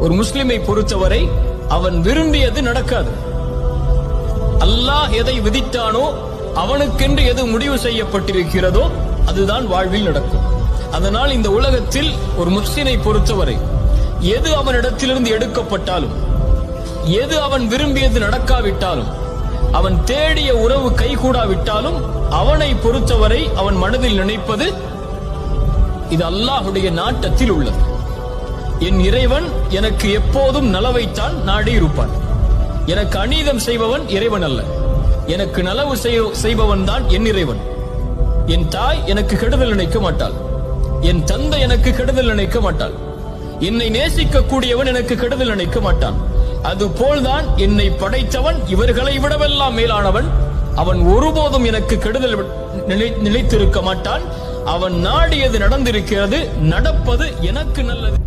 ஒரு முஸ்லிமை பொறுத்தவரை அவன் விரும்பியது நடக்காது. அல்லாஹ் எதை விதித்தானோ, அவனுக்கென்று எது முடிவு செய்யப்பட்டிருக்கிறதோ அதுதான் வாழ்வில் நடக்கும். அதனால் இந்த உலகத்தில் ஒரு முஸ்லிமை பொறுத்தவரை எது அவனிடத்திலிருந்து எடுக்கப்பட்டாலும், எது அவன் விரும்பியது நடக்காவிட்டாலும், அவன் தேடிய உறவு கைகூடாவிட்டாலும், அவனை பொறுத்தவரை அவன் மனதில் நினைப்பது இது அல்லாஹுடைய நாட்டத்தில் உள்ளது. என் இறைவன் எனக்கு எப்போதும் நலவைத்தான் நாடி இருப்பான். எனக்கு அநீதம் செய்பவன் இறைவன் அல்ல, எனக்கு நலவு செய்பவன் தான் என் இறைவன். என் தாய் எனக்கு கெடுதல் நினைக்க மாட்டாள், என் தந்தை எனக்கு கெடுதல் நினைக்க மாட்டாள், என்னை நேசிக்க கூடியவன் எனக்கு கெடுதல் நினைக்க மாட்டான். அதுபோல்தான் என்னை படைத்தவன் இவர்களை விடவெல்லாம் மேலானவன். அவன் ஒருபோதும் எனக்கு கெடுதல் நினைத்திருக்க மாட்டான். அவன் நாடியது நடந்திருக்கிறது, நடப்பது எனக்கு நல்லது.